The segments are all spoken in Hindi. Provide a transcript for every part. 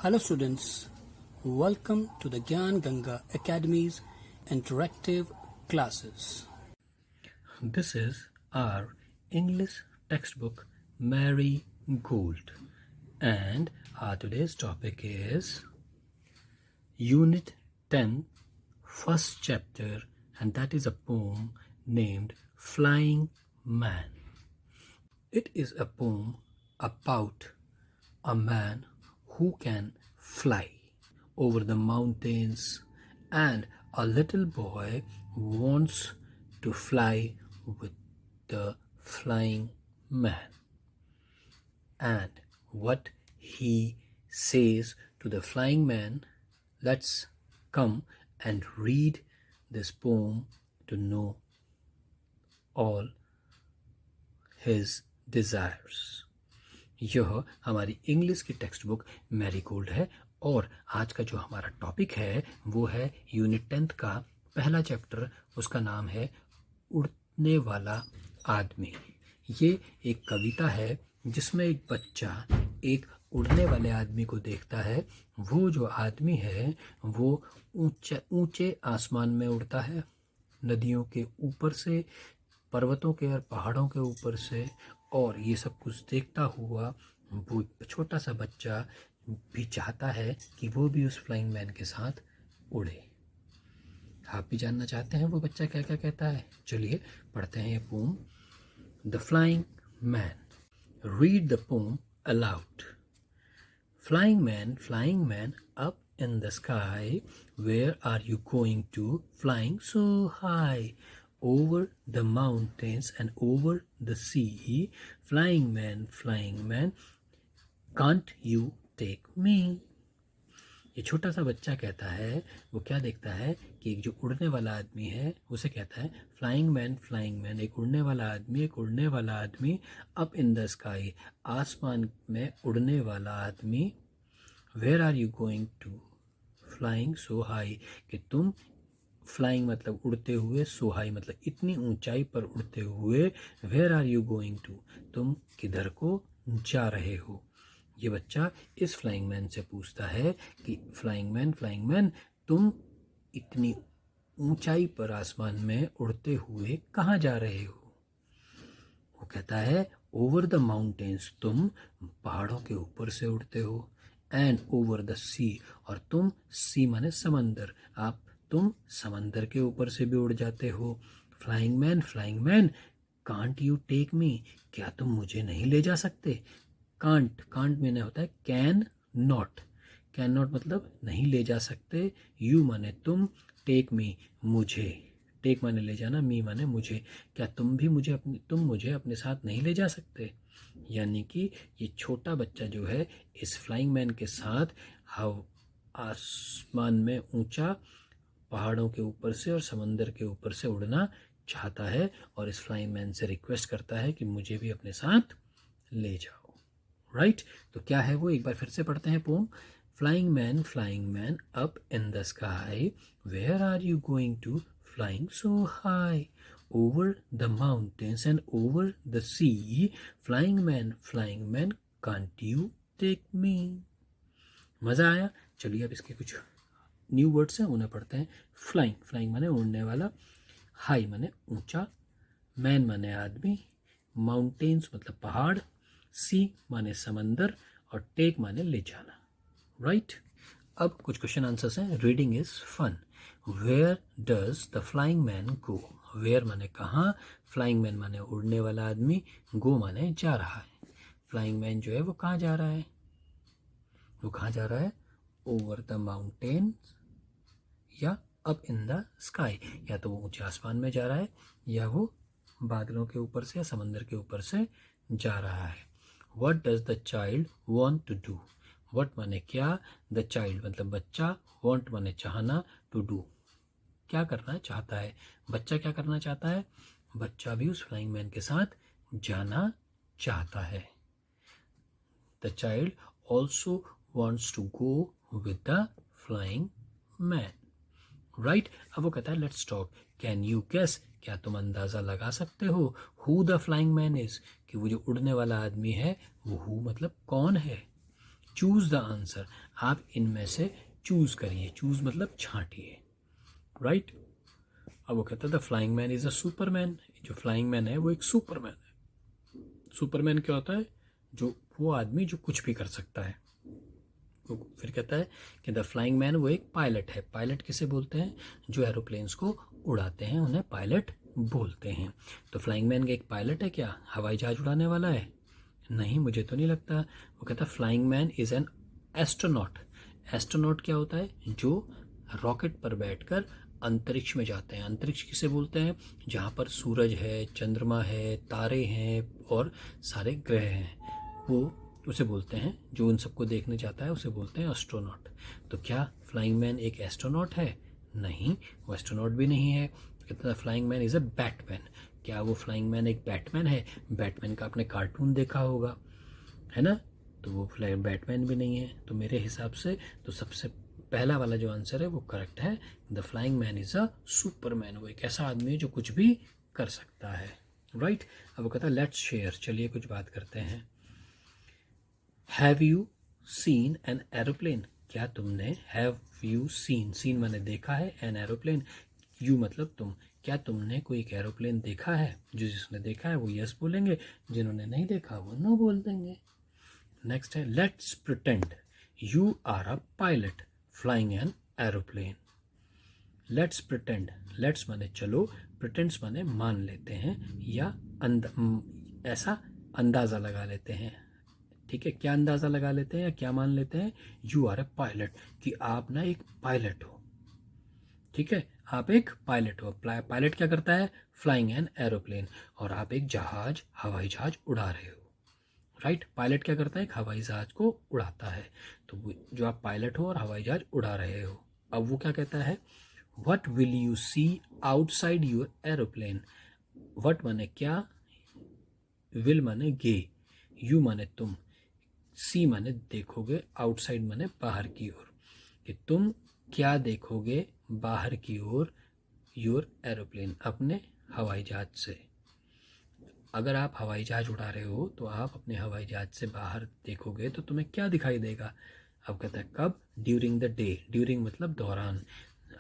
Hello students, welcome to the Gyan Ganga Academy's interactive classes. This is our English textbook Mary Gould, and our today's topic is Unit 10, first chapter, and that is a poem named Flying Man. It is a poem about a man who can fly over the mountains, and a little boy wants to fly with the flying man. And what he says to the flying man, let's come and read this poem to know all his desires. यह हमारी इंग्लिश की टेक्स्ट बुक मैरी गोल्ड है और आज का जो हमारा टॉपिक है वो है यूनिट 10 का पहला चैप्टर। उसका नाम है उड़ने वाला आदमी। ये एक कविता है जिसमें एक बच्चा एक उड़ने वाले आदमी को देखता है। वो जो आदमी है वो ऊंचे आसमान में उड़ता है, नदियों के ऊपर से, पर्वतों के और पहाड़ों के ऊपर से, और ये सब कुछ देखता हुआ वो छोटा सा बच्चा भी चाहता है कि वो भी उस फ्लाइंग मैन के साथ उड़े। आप भी जानना चाहते हैं वो बच्चा क्या क्या कहता है? चलिए पढ़ते हैं ये poem. The flying man. Read the poem aloud. Flying man up in the sky, where are you going to? Flying so high over the mountains and over the sea. Flying man, can't you take me? ये छोटा सा बच्चा कहता है, वो क्या देखता है कि एक जो उड़ने वाला आदमी है उसे कहता है फ्लाइंग मैन, एक उड़ने वाला आदमी, अप इन द स्काई, आसमान में उड़ने वाला आदमी, where are you going to, flying so high, कि तुम, फ्लाइंग मतलब उड़ते हुए, सो हाई मतलब इतनी ऊंचाई पर उड़ते हुए, where are you going to, तुम किधर को जा रहे हो। ये बच्चा इस फ्लाइंग मैन से पूछता है कि फ्लाइंग मैन तुम इतनी ऊंचाई पर आसमान में उड़ते हुए कहाँ जा रहे हो। वो कहता है ओवर द माउंटेन्स, तुम पहाड़ों के ऊपर से उड़ते हो, एंड ओवर द सी, और तुम, सी माने समंदर, तुम समंदर के ऊपर से भी उड़ जाते हो। Flying man can't you take me, क्या तुम मुझे नहीं ले जा सकते। कांट मैंने होता है कैन नॉट मतलब नहीं ले जा सकते। यू माने तुम, टेक मी मुझे, टेक माने ले जाना, मी माने मुझे, क्या तुम मुझे अपने साथ नहीं ले जा सकते। यानी कि ये छोटा बच्चा जो है इस फ्लाइंग मैन के साथ आसमान में ऊंचा, पहाड़ों के ऊपर से और समंदर के ऊपर से उड़ना चाहता है, और इस फ्लाइंग मैन से रिक्वेस्ट करता है कि मुझे भी अपने साथ ले जाओ। राइट, तो क्या है वो, एक बार फिर से पढ़ते हैं poem. Flying man up in the sky, where are you going to, flying so high over the mountains and over the sea. Flying man, can't you take me? मज़ा आया? चलिए अब इसके कुछ न्यू वर्ड्स हैं उन्हें पढ़ते हैं। फ्लाइंग माने उड़ने वाला, हाई माने ऊंचा, मैन माने आदमी, माउंटेन्स मतलब पहाड़, सी माने समंदर, और टेक माने ले जाना। राइट, अब कुछ क्वेश्चन आंसर्स हैं। Reading is fun. Where does the flying man go. Where माने कहाँ, फ्लाइंग मैन माने उड़ने वाला आदमी, गो माने जा रहा है। फ्लाइंग मैन जो है वो कहाँ जा रहा है, ओवर द माउंटेन या अप इन द स्काई, या तो वो ऊंचे आसमान में जा रहा है या वो बादलों के ऊपर से या समंदर के ऊपर से जा रहा है। What does the child want to do. What माने क्या, द चाइल्ड मतलब बच्चा, वांट माने चाहना, टू डू क्या करना चाहता है। बच्चा क्या करना चाहता है, बच्चा भी उस फ्लाइंग मैन के साथ जाना चाहता है। The child also wants to go with the flying man. Right, अब वो कहता है let's talk. Can you guess, क्या तुम अंदाज़ा लगा सकते हो, who the flying man is, कि वो जो उड़ने वाला आदमी है वो हु मतलब कौन है। चूज द आंसर, आप इनमें से चूज करिए, चूज मतलब छांटिए, राइट। अब वो कहता है the flying man is a Superman, जो फ्लाइंग मैन है वो एक सुपरमैन है। सुपरमैन क्या होता है? जो वो आदमी जो कुछ भी कर सकता है। वो फिर कहता है कि द फ्लाइंग मैन वो एक पायलट है। पायलट किसे बोलते हैं? जो एरोप्लेन्स को उड़ाते हैं उन्हें पायलट बोलते हैं। तो फ्लाइंग मैन का एक पायलट है क्या? हवाई जहाज उड़ाने वाला है? नहीं, मुझे तो नहीं लगता। वो कहता है flying man is an astronaut. Astronaut क्या होता है? जो रॉकेट पर बैठकर अंतरिक्ष में जाते हैं। अंतरिक्ष किसे बोलते हैं? जहाँ पर सूरज है, चंद्रमा है, तारे हैं और सारे ग्रह हैं, वो उसे बोलते हैं। जो उन सबको देखने जाता है उसे बोलते हैं एस्ट्रोनॉट। तो क्या फ्लाइंग मैन एक एस्ट्रोनॉट है? नहीं, वो एस्ट्रोनॉट भी नहीं है। कहता है flying man is a Batman. क्या वो फ्लाइंग मैन एक बैटमैन है? बैटमैन का आपने कार्टून देखा होगा, है ना? तो वो बैटमैन भी नहीं है। तो मेरे हिसाब से तो सबसे पहला वाला जो आंसर है वो करेक्ट है। The flying man is a Superman. वो एक ऐसा आदमी है जो कुछ भी कर सकता है, राइट। अब वो कहता है लेट्स शेयर, चलिए कुछ बात करते हैं। Have you seen an aeroplane? क्या तुमने, हैव यू सीन, सीन मैंने देखा है, एन एरोप्लेन, यू मतलब तुम, क्या तुमने कोई एक एरोप्लेन देखा है? जो जिसने देखा है वो यस बोलेंगे, जिन्होंने नहीं देखा वो नो बोल देंगे। नेक्स्ट है let's pretend you are a pilot flying an aeroplane. Let's pretend, let's माने चलो, प्रिटेंड्स माने मान लेते हैं या ऐसा अंदाज़ा लगा लेते हैं, ठीक है। क्या अंदाज़ा लगा लेते हैं या क्या मान लेते हैं? यू आर ए पायलट, कि आप ना एक पायलट हो, ठीक है। आप एक पायलट हो। पायलट क्या करता है? Flying an aeroplane. और आप एक जहाज, हवाई जहाज उड़ा रहे हो, राइट। पायलट क्या करता है? एक हवाई जहाज को उड़ाता है। तो जो आप पायलट हो और हवाई जहाज उड़ा रहे हो। अब वो क्या कहता है? What will you see outside your aeroplane? What माने क्या, विल माने गे, यू माने तुम, सी माने देखोगे, आउटसाइड माने बाहर की ओर, कि तुम क्या देखोगे बाहर की ओर, योर एरोप्लेन, अपने हवाई जहाज से। अगर आप हवाई जहाज उड़ा रहे हो तो आप अपने हवाई जहाज से बाहर देखोगे तो तुम्हें क्या दिखाई देगा? अब कहता है कब? ड्यूरिंग द डे, ड्यूरिंग मतलब दौरान।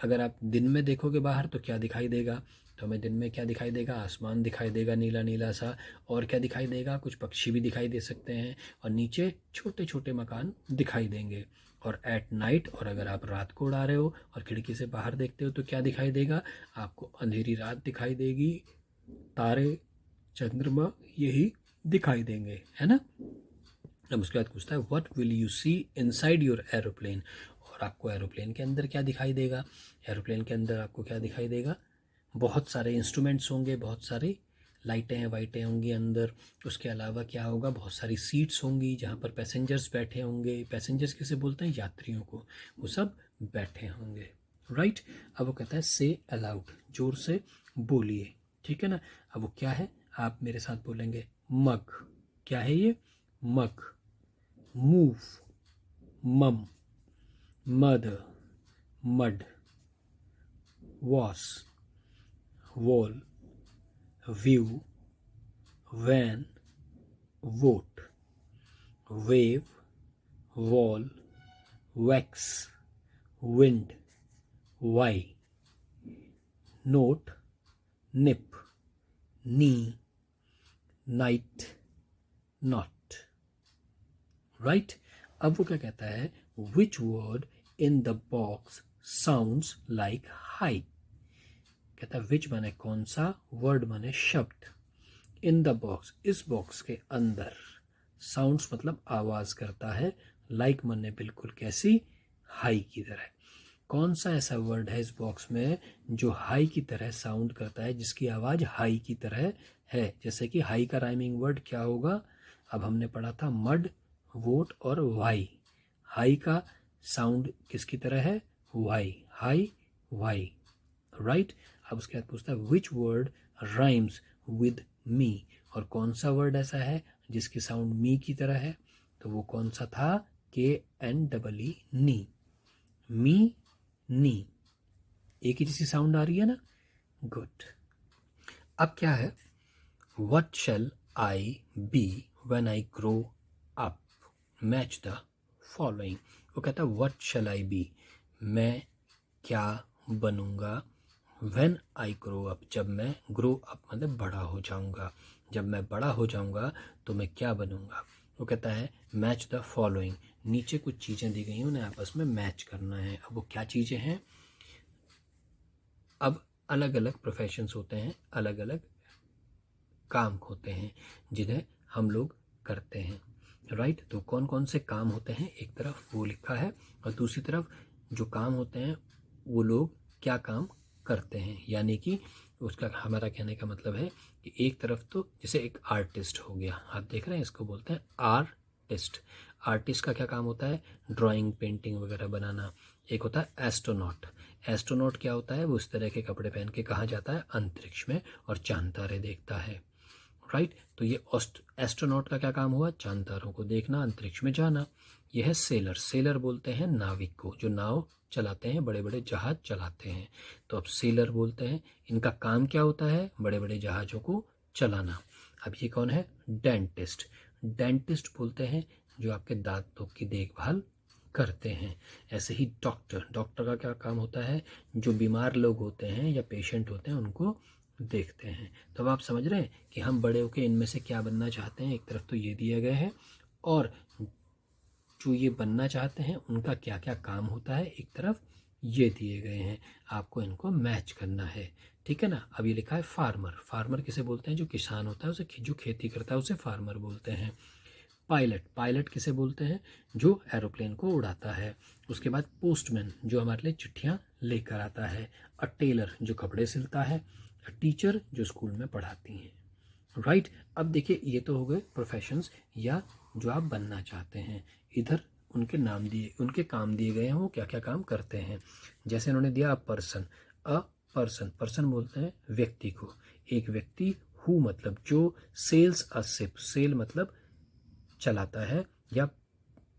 अगर आप दिन में देखोगे बाहर तो क्या दिखाई देगा? तो हमें दिन में क्या दिखाई देगा? आसमान दिखाई देगा नीला नीला सा। और क्या दिखाई देगा? कुछ पक्षी भी दिखाई दे सकते हैं और नीचे छोटे छोटे मकान दिखाई देंगे। और एट नाइट, और अगर आप रात को उड़ा रहे हो और खिड़की से बाहर देखते हो तो क्या दिखाई देगा? आपको अंधेरी रात दिखाई देगी, तारे, चंद्रमा यही दिखाई देंगे, है ना। अब उसके बाद पूछता है what will you see inside your aeroplane? और आपको एरोप्लेन के अंदर क्या दिखाई देगा? एरोप्लेन के अंदर आपको क्या दिखाई देगा? बहुत सारे इंस्ट्रूमेंट्स होंगे, बहुत सारी लाइटें वाइटें होंगी अंदर। उसके अलावा क्या होगा? बहुत सारी सीट्स होंगी जहाँ पर पैसेंजर्स बैठे होंगे। पैसेंजर्स किसे बोलते हैं? यात्रियों को। वो सब बैठे होंगे, राइट। अब वो कहता है से अलाउड, जोर से बोलिए, ठीक है ना। अब वो क्या है? आप मेरे साथ बोलेंगे मग। क्या है ये? Mug. Move, mum, mother, mud, vase, wall, view, van, vote, wave, wall, wax, wind, why, note, nip, knee, night, not, right. अब वो क्या कहता है? Which word in the box sounds like high? कहता है विच माने कौन सा, वर्ड माने शब्द, इन द बॉक्स इस बॉक्स के अंदर, साउंड्स मतलब आवाज करता है, लाइक माने बिल्कुल कैसी, हाई की तरह। कौन सा ऐसा वर्ड है इस बॉक्स में जो हाई की तरह साउंड करता है, जिसकी आवाज हाई की तरह है? जैसे कि हाई का राइमिंग वर्ड क्या होगा? अब हमने पढ़ा था मड, वोट और वाई। हाई का साउंड किसकी तरह है? Why, high why, right. अब उसके बाद पूछता है which word rhymes with me? और कौन सा वर्ड ऐसा है जिसकी साउंड मी की तरह है? तो वो कौन सा था? KNEE, नी, मी, नी, एक ही जैसी साउंड आ रही है ना, गुड। अब क्या है? What shall I be when I grow up? Match the following. वो कहता है व्हाट शैल आई बी, मैं क्या बनूंगा, व्हेन आई ग्रो अप, जब मैं ग्रो अप मतलब बड़ा हो जाऊंगा, जब मैं बड़ा हो जाऊंगा तो मैं क्या बनूंगा। वो कहता है मैच द फॉलोइंग, नीचे कुछ चीज़ें दी गई हैं उन्हें आपस में मैच करना है। अब वो क्या चीज़ें हैं, अब अलग अलग प्रोफेशंस होते हैं, अलग अलग काम होते हैं जिन्हें हम लोग करते हैं, राइट। तो कौन कौन से काम होते हैं, एक तरफ वो लिखा है और दूसरी तरफ जो काम होते हैं वो लोग क्या काम करते हैं। यानी कि उसका हमारा कहने का मतलब है कि एक तरफ तो जैसे एक आर्टिस्ट हो गया, आप देख रहे हैं इसको बोलते हैं आर्टिस्ट। आर्टिस्ट का क्या काम होता है, ड्राइंग पेंटिंग वगैरह बनाना। एक होता है एस्ट्रोनॉट। एस्ट्रोनॉट क्या होता है, वो इस तरह के कपड़े पहन के कहाँ जाता है, अंतरिक्ष में और चांद तारे देखता है, राइट। तो ये एस्ट्रोनॉट का क्या काम हुआ, चांद तारों को देखना, अंतरिक्ष में जाना। यह है सेलर। सेलर बोलते हैं नाविक को, जो नाव चलाते हैं, बड़े बड़े जहाज चलाते हैं, तो अब सेलर बोलते हैं। इनका काम क्या होता है, बड़े बड़े जहाज़ों को चलाना। अब ये कौन है, डेंटिस्ट। डेंटिस्ट बोलते हैं जो आपके दांतों की देखभाल करते हैं। ऐसे ही डॉक्टर, डॉक्टर का क्या काम होता है, जो बीमार लोग होते हैं या पेशेंट होते हैं उनको देखते हैं। तो अब आप समझ रहे हैं कि हम बड़े होकर इनमें से क्या बनना चाहते हैं। एक तरफ तो ये दिया गया है और जो ये बनना चाहते हैं उनका क्या क्या काम होता है, एक तरफ ये दिए गए हैं, आपको इनको मैच करना है, ठीक है ना। अब ये लिखा है फार्मर। फार्मर किसे बोलते हैं, जो किसान होता है उसे, जो खेती करता है उसे फार्मर बोलते हैं। पायलट, पायलट किसे बोलते हैं, जो एरोप्लेन को उड़ाता है। उसके बाद पोस्टमैन, जो हमारे लिए चिट्ठियाँ लेकर आता है। अ टेलर, जो कपड़े सिलता है। अ टीचर, जो स्कूल में पढ़ाती हैं, राइट। अब देखिए ये तो हो गए प्रोफेशंस या जो आप बनना चाहते हैं। इधर उनके नाम दिए, उनके काम दिए गए हैं, वो क्या क्या काम करते हैं। जैसे इन्होंने दिया a person. A person, person बोलते हैं व्यक्ति को, एक व्यक्ति। हु मतलब जो, सेल्स अ शिप, सेल मतलब चलाता है या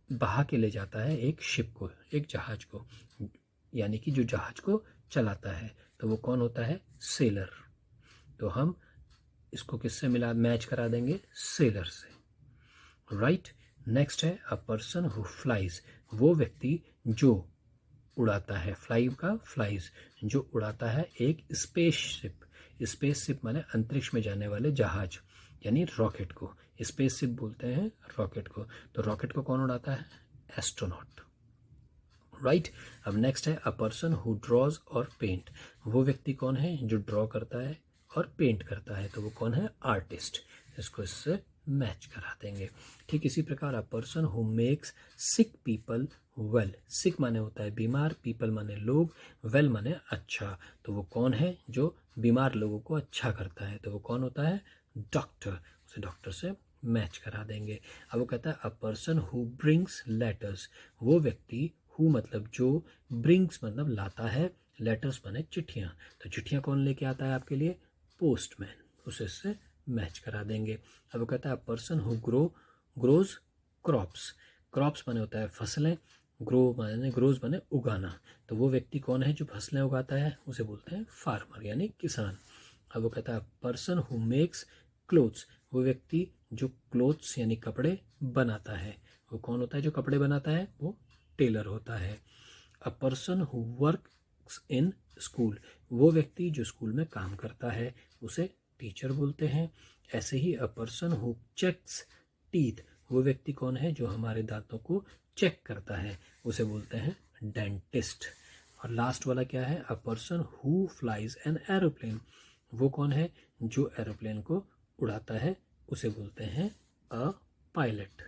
बहा के ले जाता है एक शिप को, एक जहाज को, यानी कि जो जहाज को चलाता है, तो वो कौन होता है, सेलर। तो हम इसको किससे मिला, मैच करा देंगे, सेलर से, राइट। नेक्स्ट है अ पर्सन हु फ्लाइज, वो व्यक्ति जो उड़ाता है, फ्लाई का फ्लाइज, जो उड़ाता है एक स्पेसशिप। स्पेसशिप माने अंतरिक्ष में जाने वाले जहाज, यानी रॉकेट को स्पेसशिप बोलते हैं, रॉकेट को। तो रॉकेट को कौन उड़ाता है, एस्ट्रोनॉट, राइट। अब नेक्स्ट है अ पर्सन हु ड्रॉज और पेंट, वो व्यक्ति कौन है जो ड्रॉ करता है और पेंट करता है, तो वो कौन है, आर्टिस्ट। इसको इससे मैच करा देंगे। ठीक इसी प्रकार a person who makes sick people well, sick माने होता है बीमार, पीपल माने लोग, वेल माने अच्छा, तो वो कौन है जो बीमार लोगों को अच्छा करता है, तो वो कौन होता है, डॉक्टर। उसे डॉक्टर से मैच करा देंगे। अब वो कहता है अ पर्सन हु ब्रिंग्स लेटर्स, वो व्यक्ति, हु मतलब जो, ब्रिंग्स मतलब लाता है, लेटर्स माने चिट्ठियाँ, तो चिट्ठियाँ कौन लेके आता है आपके लिए, पोस्टमैन। उसे इससे मैच करा देंगे। अब वो कहता है person who grows crops, crops माने होता है फसलें, ग्रोज माने उगाना, तो वो व्यक्ति कौन है जो फसलें उगाता है, उसे बोलते हैं फार्मर यानी किसान। अब वो कहता है पर्सन हु मेक्स क्लोथ्स, वो व्यक्ति जो क्लोथ्स यानी कपड़े बनाता है, वो कौन होता है जो कपड़े बनाता है, वो टेलर होता है। अ person who works in school, वो व्यक्ति जो स्कूल में काम करता है उसे टीचर बोलते हैं। ऐसे ही a person who checks teeth, वो व्यक्ति कौन है जो हमारे दांतों को चेक करता है, उसे बोलते हैं डेंटिस्ट। और लास्ट वाला क्या है, अ person who flies an aeroplane, वो कौन है जो एरोप्लेन को उड़ाता है, उसे बोलते हैं अ पायलट,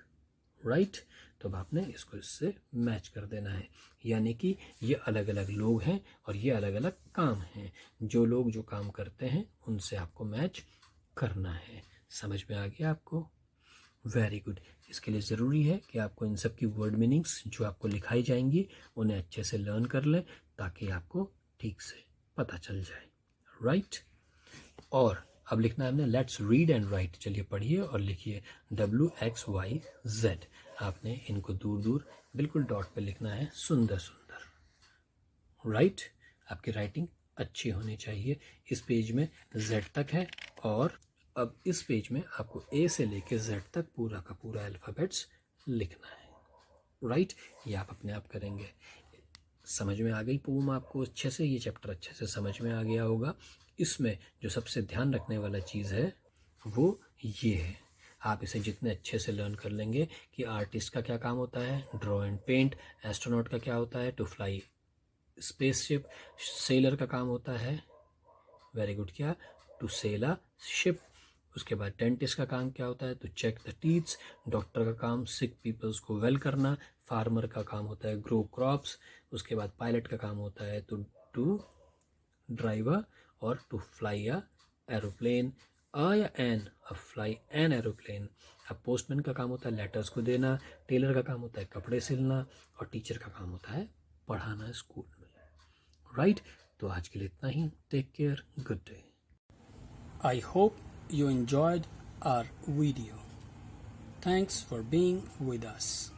राइट। तो अब आपने इसको इससे मैच कर देना है, यानी कि ये अलग अलग लोग हैं और ये अलग अलग काम हैं, जो लोग जो काम करते हैं उनसे आपको मैच करना है। समझ में आ गया आपको, वेरी गुड। इसके लिए ज़रूरी है कि आपको इन सब की वर्ड मीनिंग्स जो आपको लिखाई जाएंगी उन्हें अच्छे से लर्न कर लें, ताकि आपको ठीक से पता चल जाए, राइट। और अब लिखना है हमने लेट्स रीड एंड राइट, चलिए पढ़िए और लिखिए WXYZ। आपने इनको दूर दूर बिल्कुल डॉट पे लिखना है, सुंदर सुंदर, राइट। आपकी राइटिंग अच्छी होनी चाहिए। इस पेज में Z तक है और अब इस पेज में आपको A से लेकर Z तक पूरा का पूरा अल्फ़ाबेट्स लिखना है, राइट, ये आप अपने आप करेंगे। समझ में आ गई पोम आपको अच्छे से, ये चैप्टर अच्छे से समझ में आ गया होगा। इसमें जो सबसे ध्यान रखने वाला चीज़ है वो ये है, आप इसे जितने अच्छे से लर्न कर लेंगे कि आर्टिस्ट का क्या काम होता है, ड्रॉ एंड पेंट, एस्ट्रोनॉट का क्या होता है, टू फ्लाई स्पेसशिप, सेलर का काम होता है, वेरी गुड, क्या, टू सेल अ शिप। उसके बाद डेंटिस्ट का काम क्या होता है, to check the teeths. Doctor का काम सिक पीपल्स को वेल करना। फार्मर का काम होता है ग्रो क्रॉप्स। उसके बाद पायलट का काम होता है टू ड्राइव और to fly a aeroplane, a या an, uh fly an aeroplane. अब पोस्टमैन का काम होता है लेटर्स को देना। टेलर का काम होता है कपड़े सिलना। और टीचर का काम होता है पढ़ाना स्कूल में, राइट। तो आज के लिए इतना ही। Take care, good day. I hope you enjoyed our video. Thanks for being with us.